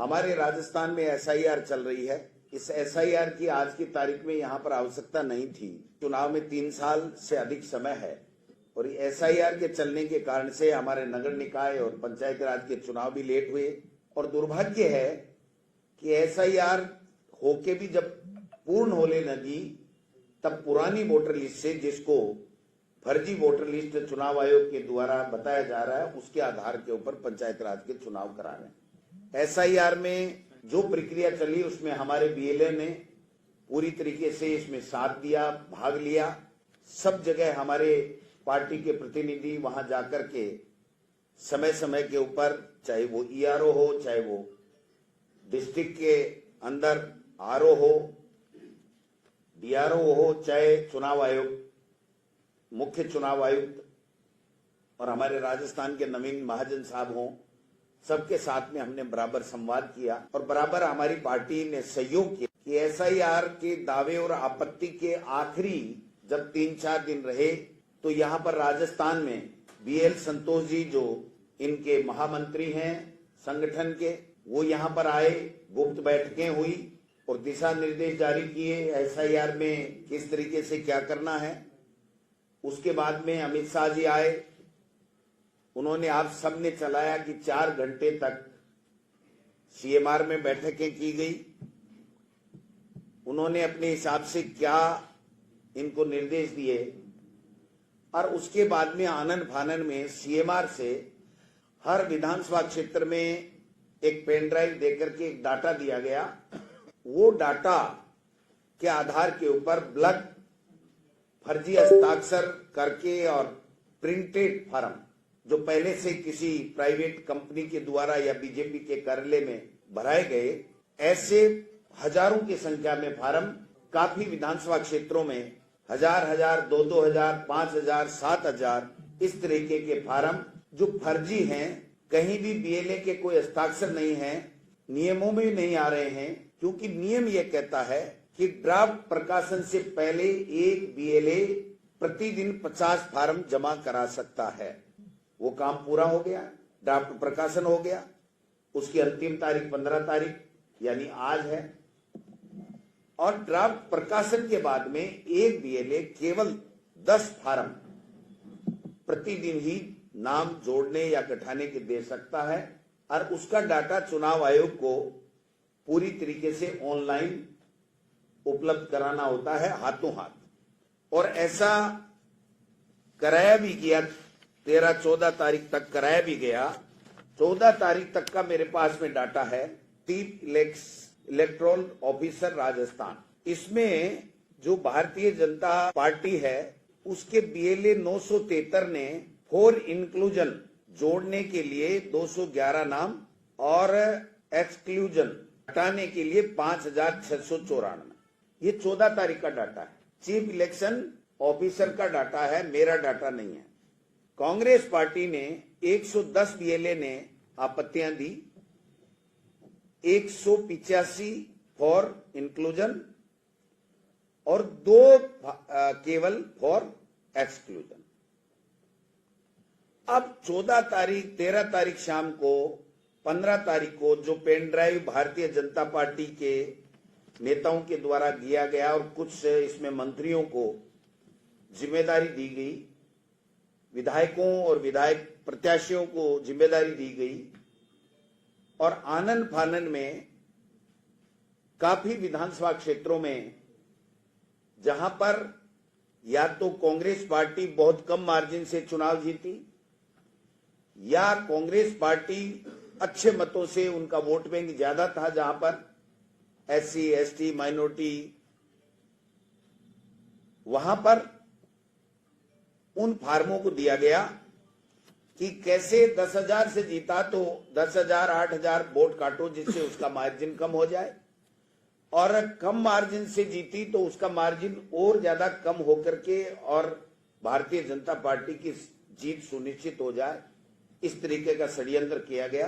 हमारे राजस्थान में एसआईआर चल रही है। इस एसआईआर की आज की तारीख में यहाँ पर आवश्यकता नहीं थी। चुनाव में 3 साल से अधिक समय है और एसआईआर के चलने के कारण से हमारे नगर निकाय और पंचायत राज के चुनाव भी लेट हुए और दुर्भाग्य है कि एसआईआर होके भी जब पूर्ण होने लगी तब पुरानी वोटर लिस्ट से, जिसको फर्जी वोटर लिस्ट चुनाव आयोग के द्वारा बताया जा रहा है, उसके आधार के ऊपर पंचायत राज के चुनाव करा रहे हैं। एसआईआर में जो प्रक्रिया चली उसमें हमारे बीएलए ने पूरी तरीके से इसमें साथ दिया, भाग लिया। सब जगह हमारे पार्टी के प्रतिनिधि वहां जाकर के समय समय के ऊपर, चाहे वो ईआरओ हो, चाहे वो डिस्ट्रिक्ट के अंदर आरओ हो, डीआरओ हो, चाहे चुनाव आयोग, मुख्य चुनाव आयुक्त और हमारे राजस्थान के नवीन महाजन साहब हों, सबके साथ में हमने बराबर संवाद किया और बराबर हमारी पार्टी ने सहयोग किया कि एसआईआर के दावे और आपत्ति के आखिरी जब 3-4 दिन रहे तो यहाँ पर राजस्थान में बीएल संतोष जी, जो इनके महामंत्री हैं संगठन के, वो यहाँ पर आए, गुप्त बैठकें हुई और दिशा निर्देश जारी किए एसआईआर में किस तरीके से क्या करना है। उसके बाद में अमित शाह जी आए, उन्होंने आप सबने चलाया कि 4 घंटे तक सीएमआर में बैठकें की गई। उन्होंने अपने हिसाब से क्या इनको निर्देश दिए और उसके बाद में आनन फानन में सीएमआर से हर विधानसभा क्षेत्र में एक पेन ड्राइव देकर के एक डाटा दिया गया। वो डाटा के आधार के ऊपर ब्लैक फर्जी हस्ताक्षर करके और प्रिंटेड फॉर्म जो पहले से किसी प्राइवेट कंपनी के द्वारा या बीजेपी के कार्यालय में भराए गए, ऐसे हजारों की संख्या में फॉर्म काफी विधानसभा क्षेत्रों में 1000, 2,000, 5,000, 7,000 इस तरीके के फॉर्म जो फर्जी हैं, कहीं भी बीएलए के कोई हस्ताक्षर नहीं है, नियमों में नहीं आ रहे हैं, क्योंकि नियम यह कहता है कि ड्राफ्ट प्रकाशन से पहले एक बीएलए प्रतिदिन 50 फॉर्म जमा करा सकता है। वो काम पूरा हो गया, ड्राफ्ट प्रकाशन हो गया, उसकी अंतिम तारीख 15 तारीख यानी आज है और ड्राफ्ट प्रकाशन के बाद में एक बीएलए केवल 10 फॉर्म प्रतिदिन ही नाम जोड़ने या घटाने के दे सकता है और उसका डाटा चुनाव आयोग को पूरी तरीके से ऑनलाइन उपलब्ध कराना होता है, हाथों हाथ। और ऐसा कराया भी गया, 13-14 तारीख तक कराया भी गया। 14 तारीख तक का मेरे पास में डाटा है। चीफ इलेक्टोरल ऑफिसर राजस्थान, इसमें जो भारतीय जनता पार्टी है उसके बीएलए 973 ने फॉर इंक्लूजन जोड़ने के लिए 211 नाम और एक्सक्लूजन हटाने के लिए 5,694। ये 14 तारीख का डाटा है। चीफ इलेक्शन ऑफिसर का डाटा है, मेरा डाटा नहीं है। कांग्रेस पार्टी ने 110 बीएलए ने आपत्तियां दी, 185 फॉर इंक्लूजन और 2 केवल फॉर एक्सक्लूजन। अब 14 तारीख, 13 तारीख शाम को, 15 तारीख को जो pen drive Bharatiya Janata party के नेताओं के द्वारा दिया गया और कुछ इसमें मंत्रियों को जिम्मेदारी दी गई, विधायकों और विधायक प्रत्याशियों को जिम्मेदारी दी गई और आनन फानन में काफी विधानसभा क्षेत्रों में जहां पर या तो कांग्रेस पार्टी बहुत कम मार्जिन से चुनाव जीती या कांग्रेस पार्टी अच्छे मतों से, उनका वोट बैंक ज्यादा था, जहां पर एससी, एसटी, माइनॉरिटी, वहां पर उन फार्मों को दिया गया कि कैसे 10,000 से जीता तो 10,000, 8,000 वोट काटो जिससे उसका मार्जिन कम हो जाए और कम मार्जिन से जीती तो उसका मार्जिन और ज्यादा कम होकर के और भारतीय जनता पार्टी की जीत सुनिश्चित हो जाए। इस तरीके का षड्यंत्र किया गया।